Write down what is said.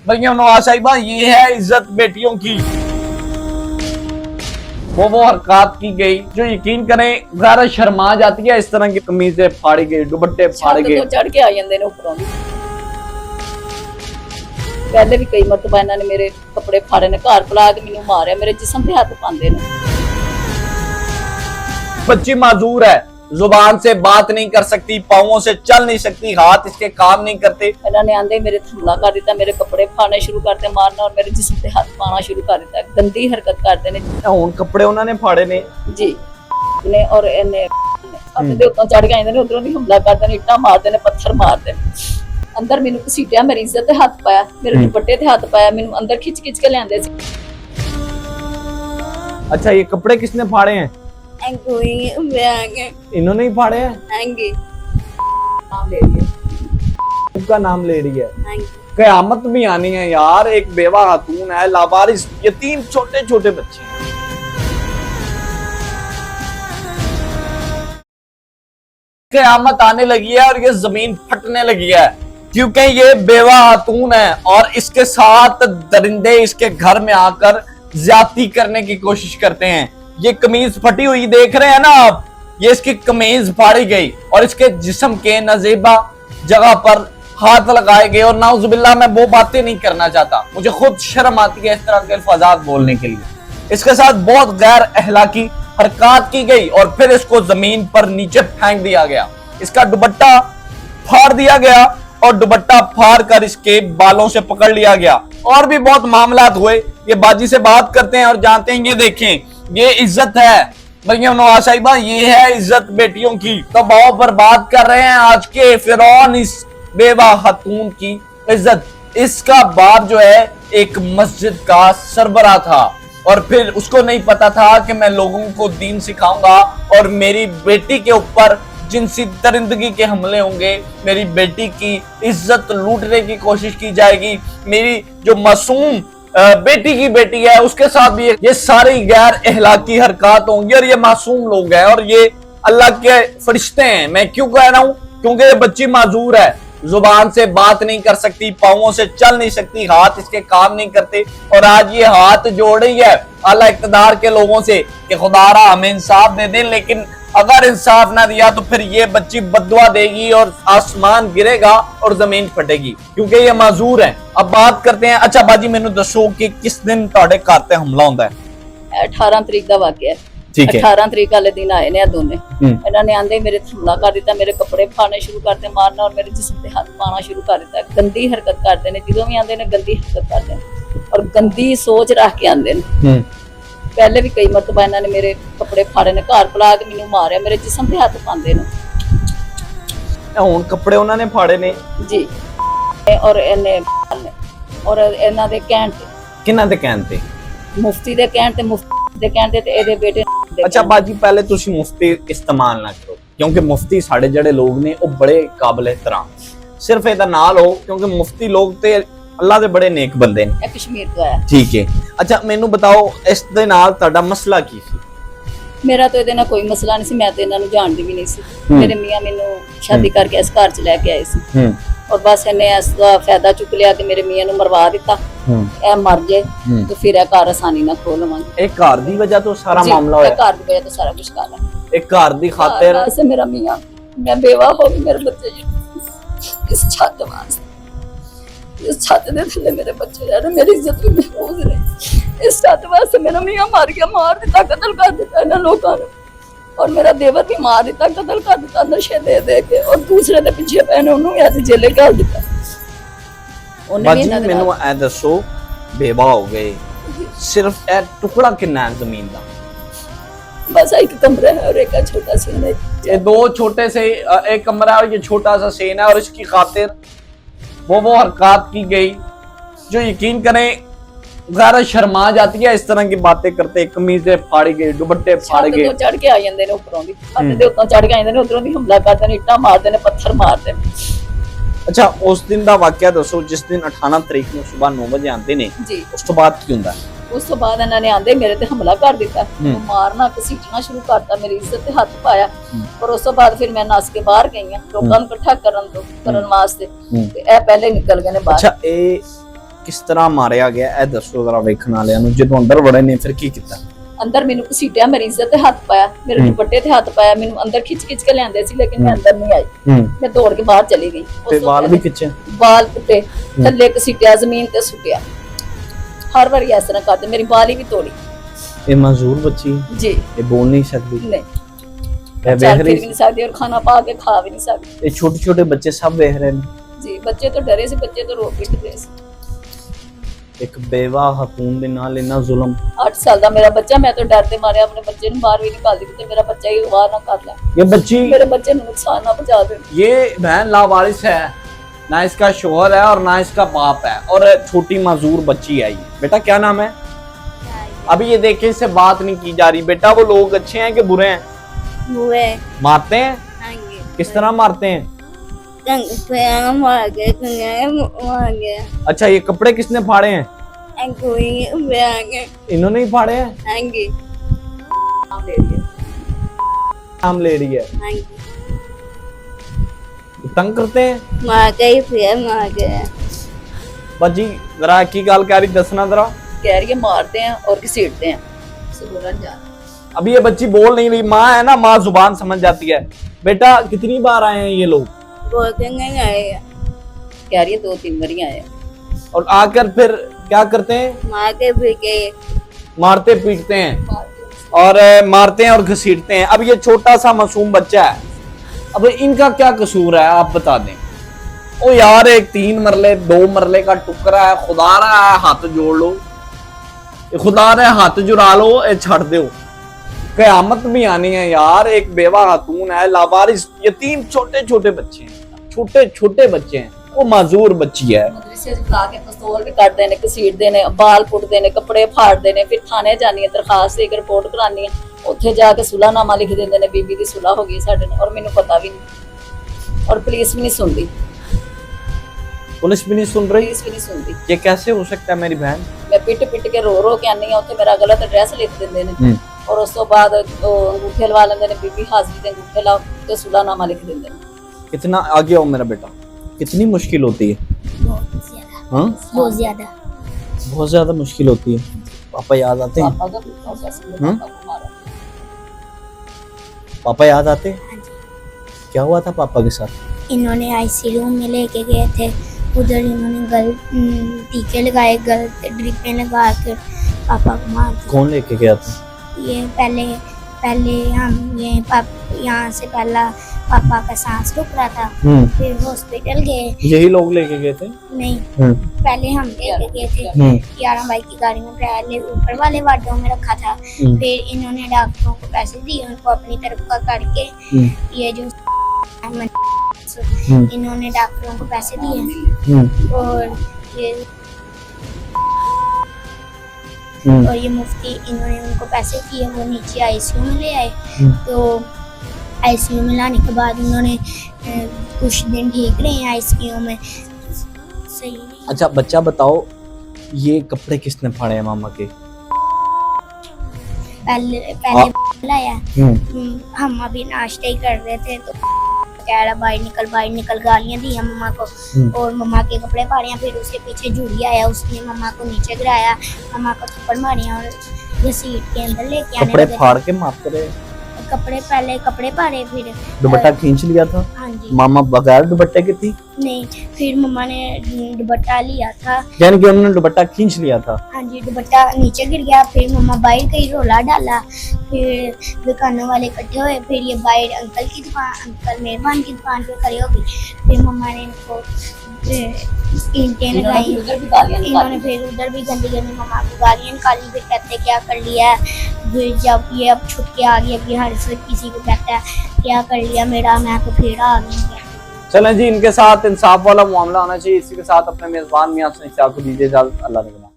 भैया नवाज साहिबा, ये है इज्जत बेटियों की। वो हरकत की गई जो यकीन करें ज़रा शर्मा जाती है। इस तरह की कमीजें फाड़ी गई, दुपट्टे फाड़ गए, चढ़ के आ जाते ने उपरों। पहले भी कई मरतबा इन्होंने मेरे कपड़े फाड़े ने, घर बुला के मैनू मारिया, मेरे जिस्म पे हाथ पाते ने। बच्ची माजूर है, जुबान से बात नहीं कर सकती, पाँवों से चल नहीं सकती, हाथ इसके काम नहीं करते। इन्होंने आंदे मेरे हमला कर दिता, मेरे कपड़े फाड़ने शुरू करते, मारना और मेरे जिस्म पे हाथ पाना शुरू कर दिता। गंदी हरकत करते ने। हुण कपड़े उन्होंने फाड़े ने जी ने और इन्हें अपने दे उत्तों चढ़ के आंदे ने, उधरों भी हमला करते ने, इट्टां मारते ने, पत्थर मारते ने। अंदर मैनू घसीटिया, मेरी इज्जत ते हाथ पाया, मेरे दुपट्टे ते हाथ पाया, मैनू अंदर खिच खिच के लिआंदे सी। अच्छा, ये कपड़े किसने फाड़े हैं? नाम इन्होंने ही फाड़े हैं। ले लिए, उनका नाम ले रही है। कयामत भी आनी है यार। एक बेवा खातून है, लावारिस, यतीम, छोटे छोटे बच्चे। कयामत आने लगी है और ये जमीन फटने लगी है, क्योंकि ये बेवा खातून है और इसके साथ दरिंदे इसके घर में आकर ज्यादती करने की कोशिश करते हैं। ये कमीज फटी हुई देख रहे हैं ना आप, ये इसकी कमीज फाड़ी गई और इसके जिस्म के नजेबा जगह पर हाथ लगाए गए। और नाउजुबिल्लाह, मैं वो बातें नहीं करना चाहता, मुझे खुद शर्म आती है इस तरह के अल्फाजात बोलने के लिए। इसके साथ बहुत गैर अखलाकी हरकत की गई और फिर इसको जमीन पर नीचे फेंक दिया गया। इसका दुपट्टा फाड़ दिया गया और दुपट्टा फाड़ कर इसके बालों से पकड़ लिया गया। और भी बहुत मामलात हुए। ये बाजी से बात करते हैं और जानते हैं, ये देखें, ये इज्जत है भैया नवाज साहिबा, ये है इज्जत बेटियों की। तो बहुत बर्बाद कर रहे हैं आज के फिरौन इस बेवा खातून की इज्जत। इसका बाप जो है एक मस्जिद का सरबराह था और फिर उसको नहीं पता था कि मैं लोगों को दीन सिखाऊंगा और मेरी बेटी के ऊपर जिनसी दरिंदगी के हमले होंगे, मेरी बेटी की इज्जत लूटने की कोशिश की जाएगी, मेरी जो मासूम बेटी की बेटी है उसके साथ भी ये सारी गैर अखलाकी हरकत होंगी। और ये मासूम लोग हैं और ये अल्लाह के फरिश्ते हैं। मैं क्यों कह रहा हूं? क्योंकि ये बच्ची माजूर है, जुबान से बात नहीं कर सकती, पाँवों से चल नहीं सकती, हाथ इसके काम नहीं करते। और आज ये हाथ जोड़ रही है अल्लाह इक़्तिदार के लोगों से कि खुदारा हमें इंसाफ दे दे, लेकिन अगर इंसाफ ना दिया तो फिर ये बच्ची बद्दुआ देगी और आसमान गिरेगा और जमीन फटेगी, क्योंकि ये माजूर है। अब बात करते हैं। अच्छा बाजी, मैनू दसो कि किस दिन तुहाडे घर ते हमला होंदा है? 18 तरीक का वाकया है। 18 तरीक वाले दिन आए ने दोने। इन्होंने आंदे मेरे हमला कर दिता, मेरे कपड़े फाड़ने शुरू करते, मारना और मेरे जिस्म पे हाथ पाना शुरू कर दिता। गंदी हरकत करते ने, जो भी आंदे ने गंदी हरकत करते हैं और गंदी सोच रख के आंदे ने। पहले भी कई मरतबा इन्होंने मेरे कपड़े फाड़े ने, घर बुला के मैनू मारिया, मेरे जिस्म पे हाथ पाते ने। हुण कपड़े उन्होंने फाड़े ने जी और इन्हां दे कहण ते, किन्हां दे कहण ते? मुफ्ती दे कहण ते, मुफ्ती दे कहण ते एदे बेटे। अच्छा बाजी, पहले तुसी मुफ्ती इस्तेमाल ना करो, क्योंकि मुफ्ती साढ़े जड़े लोग ने वो बड़े काबिल एहतराम। सिर्फ एदा ना लो, क्योंकि मुफ्ती लोग ते अल्लाह दे बड़े नेक बंदे ने। कश्मीर तो आया। ठीक है। अच्छा मैनू बताओ, इस दे नाल तुहाडा मसला की सी? मेरा तो ਇਹਦੇ ਨਾਲ ਕੋਈ ਮਸਲਾ ਨਹੀਂ ਸੀ, ਮੈਂ ਤੇ ਇਹਨਾਂ ਨੂੰ ਜਾਣਦੀ ਵੀ ਨਹੀਂ ਸੀ। ਮੇਰੇ ਮੀਆਂ ਮੈਨੂੰ ਸ਼ਾਦੀ ਕਰਕੇ ਇਸ ਘਰ ਚ ਲੈ ਕੇ ਆਏ ਸੀ और बस इन्हें इसका फायदा चुक लिया कि मेरे मियां ਨੂੰ ਮਰਵਾ ਦਿੱਤਾ, ਇਹ ਮਰ ਜੇ तो फिर ਇਹ ਘਰ ਆਸਾਨੀ ਨਾਲ ਖੋਲ ਲਵਾਂਗੇ। ਇਹ ਘਰ ਦੀ ਵਜ੍ਹਾ ਤੋਂ ਸਾਰਾ ਮਾਮਲਾ ਹੋਇਆ? ਘਰ ਦੀ ਵਜ੍ਹਾ ਤੋਂ ਸਾਰਾ ਕੁਝ ਕਰ ਲਿਆ। ਇਹ ਘਰ ਦੀ ਖਾਤਰ ऐसे मेरा मियां, मैं बेवा हो गई, मेरे बच्चे इस छत वास्ते, इस छत दे थल्ले मेरे बच्चे यार, मेरी इज्जत भी महफूज रहे। इस छत वास्ते मेरा मियां मार गया, मार दिता, कत्ल कर दिता इन्हां लोकां ने। और मेरा देवर भी मार दिता, कत्ल कर दिता नशे दे दे के। और दूसरे दे पीछे पैने उन्होंने भी आज जेले घाल दिता। बाजी मैनू ऐ दसो, बेवा हो गए, सिर्फ ए टुकड़ा कितना है जमीन का? बस एक कमरा है और एक छोटा सेन है। ये दो छोटे से एक कमरा है और ये छोटा सा सेन है। और इसकी खातिर वो हरकत की गई जो यकीन करें ज़रा शर्मा जाती है। इस तरह की बातें करते, कमीजें फाड़ी गई, दुपट्टे फाड़े गए, चढ़ के आ जाते हैं उपरों भी, छत दे उत्तों चढ़ के आ जाते हैं, उधरों भी हमला करते हैं, इट्टां मारते हैं, पत्थर मारते हैं। अच्छा उस दिन का वाकया दसो जिस दिन 18 तरीक को सुबह 9 बजे आते ने जी। उस तो बाद की हुंदा? उस तो बाद इन्होंने आंदे मेरे ते हमला कर दिता, मारना घसीटना शुरू करता, मेरी इज्जत ते हथ पाया। और उस तो बाद फिर मैं नस के बाहर गई हां लोकां नूं इकट्ठा करन वास्ते, ते ए पहले निकल गए ने बाहर। अच्छा ए किस तरह मारिया गया ए दसो जरा वेखण वालियां नूं ਜਦੋਂ अंदर वड़े ने फिर की कीता अंदर मैनू घसीटिया मेरी इज्जत ते हथ पाया मेरे दुपट्टे ते हाथ पाया मैनू अंदर खिच खिच के लियांदे सी लेकिन मैं अंदर नहीं आई मैं दौड़ के बाहर चली गई ते बाल भी खिचे बाल पुट्टे थल्ले घसीटिया जमीन ते सुटिया हर बार इस तरह करते मेरी बाली भी तोड़ी ये मजदूर बच्ची जी ये बोल नहीं सकती नहीं ये चल वेख फिर भी रही नहीं सकती और खाना पा के खा भी नहीं सकती ये छोटे छोटे बच्चे सब वेख रहे हैं जी बच्चे तो डरे से बच्चे तो रो पिटदे सी एक बेवा हकूम दे नाल इन्ना जुल्म 8 साल का मेरा बच्चा मैं तो डर दे मारे अपने बच्चे ਨੂੰ ਬਾਹਰ ਵੀ ਨਹੀਂ ਕੱਢਦੀ ਕਿ ਮੇਰਾ ਬੱਚਾ ਹੀ ਵਾਰ ਨਾ ਕਰ ਲੈ ये बच्ची मेरे बच्चे ਨੂੰ नुकसान ना पहुंचा दे ये बहन लावारिस है ना इसका शोहर है और ना इसका बाप है और छोटी माजूर बच्ची है ये बेटा क्या नाम है अभी ये देखे इससे बात नहीं की जा रही बेटा वो लोग अच्छे हैं कि बुरे हैं बुरे मारते हैं किस तरह मारते हैं मार गए अच्छा ये कपड़े किसने फाड़े हैं नाम इन्होंने ही फाड़े हैं नाम ले रही है तंग करते हैं मार गई फिर मार गए बच्ची जरा की गाल कह रही दसना जरा कह रही है मारते हैं और घसीटते हैं से बोला जा अभी ये बच्ची बोल नहीं रही माँ है ना माँ जुबान समझ जाती है बेटा कितनी बार आए हैं ये लोग बोल के नहीं आए कह रही है 2-3 बारी आए और आकर फिर क्या करते हैं मार के फिर गए मारते पीटते हैं और मारते हैं और घसीटते हैं अब ये छोटा सा मासूम बच्चा है अब इनका क्या कसूर है आप बता दें ओ यार एक 3 मरले 2 मरले का टुकड़ा है खुदा रहा है हाथ जोड़ लो ये खुदा रहा है हाथ जुड़ा लो ये छड़ दो कयामत भी आनी है यार एक बेवा खातून है लावारिस यतीम छोटे छोटे बच्चे हैं छोटे छोटे बच्चे हैं वो माजूर बच्ची है मदरसे च बुला के पिस्तौल भी ਕੱਢਦੇ ਨੇ ਘਸੀਟਦੇ ਨੇ ਬਾਲ ਪੁੱਟਦੇ ਨੇ ਕੱਪੜੇ ਫਾੜਦੇ ਨੇ ਫਿਰ ਥਾਣੇ ਜਾਣੀ ਹੈ ਦਰਖਾਸਤ ਦੇ ਕੇ ਰਿਪੋਰਟ ਕਰਾਣੀ ਹੈ ਉੱਥੇ ਜਾ ਕੇ ਸੁਲਾਹਨਾਮਾ ਲਿਖ ਦਿੰਦੇ ਨੇ ਬੀਬੀ ਦੀ ਸੁਲਾਹ ਹੋ ਗਈ ਸਾਡੇ ਨਾਲ ਔਰ ਮੈਨੂੰ ਪਤਾ ਵੀ ਨਹੀਂ ਔਰ ਪੁਲਿਸ ਵੀ ਨਹੀਂ ਸੁਣਦੀ पुलिस भी नहीं सुन रही पुलिस भी नहीं सुनती ये कैसे हो सकता है मेरी बहन मैं पिट पिट के रो के आनी है ਉੱਥੇ ਮੇਰਾ ਗਲਤ ਐਡਰੈਸ ਲਿਖ ਦਿੰਦੇ ਨੇ ਔਰ ਉਸ ਤੋਂ ਬਾਅਦ ਉਹ ਅੰਗੂਠੇ ਲਵਾ ਲੈਂਦੇ ਨੇ ਬੀਬੀ ਹਾਜ਼ਰੀ ਦੇ ਅੰਗੂਠੇ ਲਾਓ ਤੇ ਸੁਲਾਹਨਾਮਾ ਲਿਖ ਦਿੰਦੇ ਨੇ कितना आगे हो मेरा बेटा कितनी मुश्किल होती है बहुत ज्यादा हाँ बहुत ज्यादा बहुत ज्यादा मुश्किल होती है पापा याद आते हैं पापा का भी प्रोसेस में पापा को मारा पापा याद आते हैं क्या हुआ था पापा के साथ इन्होंने आईसीयू में लेके गए थे उधर इन्होंने गलत टीके लगाए गलत ड्रिपें लगा कर पापा को मार दिया। कौन लेके गया था ये पहले हम ये यहाँ से पहला पापा का सांस रुक रहा था फिर हॉस्पिटल गए यही लोग लेके गए थे नहीं पहले हम लेके गए थे 11 बाइक की गाड़ी में पहले ऊपर वाले वार्डों में रखा था फिर इन्होंने डॉक्टरों को पैसे दिए उनको अपनी तरफ का करके ये जो इन्होंने डॉक्टरों को पैसे दिए और ये मुफ्ती इन्होंने उनको पैसे दिए वो नीचे आईसीयू में ले आए तो आईसीयू में लाने के बाद उन्होंने कुछ दिन ठीक रहे आईसीयू में सही नहीं। अच्छा बच्चा बताओ ये कपड़े किसने फाड़े हैं मामा के पहले लाया हम अभी नाश्ते ही कर रहे थे तो कह रहा बाहर निकल गालियां दी मम्मा को और मम्मा के कपड़े फाड़े फिर उसके पीछे जूली आया उसने मम्मा को नीचे गिराया मम्मा को थप्पड़ मारे और घसीट के अंदर लेके आने कपड़े फाड़ के मारते रहे पहले कपड़े फाड़े फिर दुपट्टा खींच लिया था हाँ जी मामा बगैर दुपट्टे की थी नहीं फिर मम्मा ने दुपट्टा लिया था यानी कि उन्होंने दुपट्टा खींच लिया था हाँ जी दुपट्टा नीचे गिर गया फिर मम्मा बाहर कहीं रोला डाला फिर दुकानों वाले इकट्ठे हुए फिर ये बाहर अंकल की दुकान अंकल मेहमान की दुकान पे खड़ी हो गई फिर मम्मा ने इनको ईंटें लगाई इन्होंने फिर उधर भी गंदी गंदी मम्मा को गालियाँ निकाली फिर कहते क्या कर लिया फिर जब ये अब छुट के आ गया कि हर से किसी को कहता है क्या कर लिया मेरा मैं तो फिर आ गया। चलें जी इनके साथ इंसाफ वाला मामला होना चाहिए इसी के साथ अपने मेजबान मियां से को दीजिए इजाजत अल्लाह ने